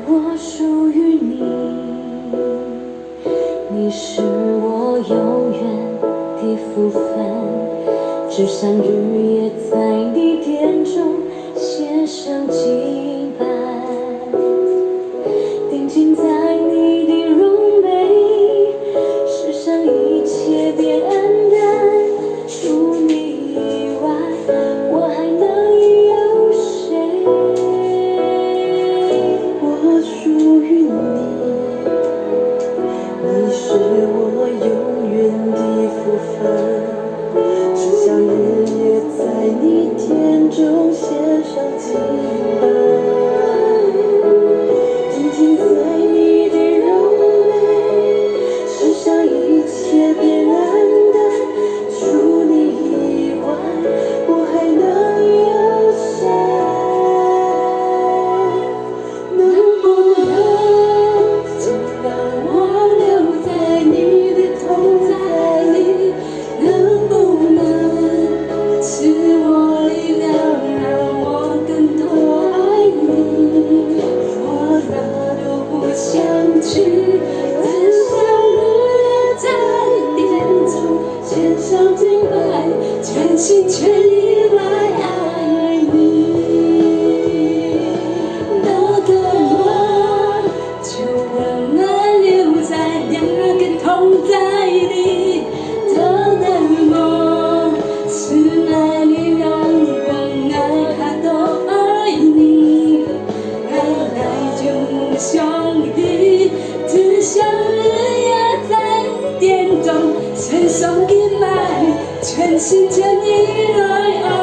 我属于你，你是我永远的福分。至善日夜在你殿中献上敬拜，定睛在你的荣美，世上一切变淡。除你以外，我还能有谁？我属于你，你是我永远的福分。只想日夜在你殿中献上敬拜，定睛在你的荣美，世上一切变黯淡。除你以外，我还能有谁？能不能就让我留在你的同在里？能不能赐我力量，让我更多爱你？我哪都不想去，只想日夜在殿中献上敬拜，全心全意来爱你。多等我，就让爱留在两个同在里。多等我，是爱你让爱他都爱你。爱就无兄弟，只想日夜在殿中献上敬拜，全心全意来爱。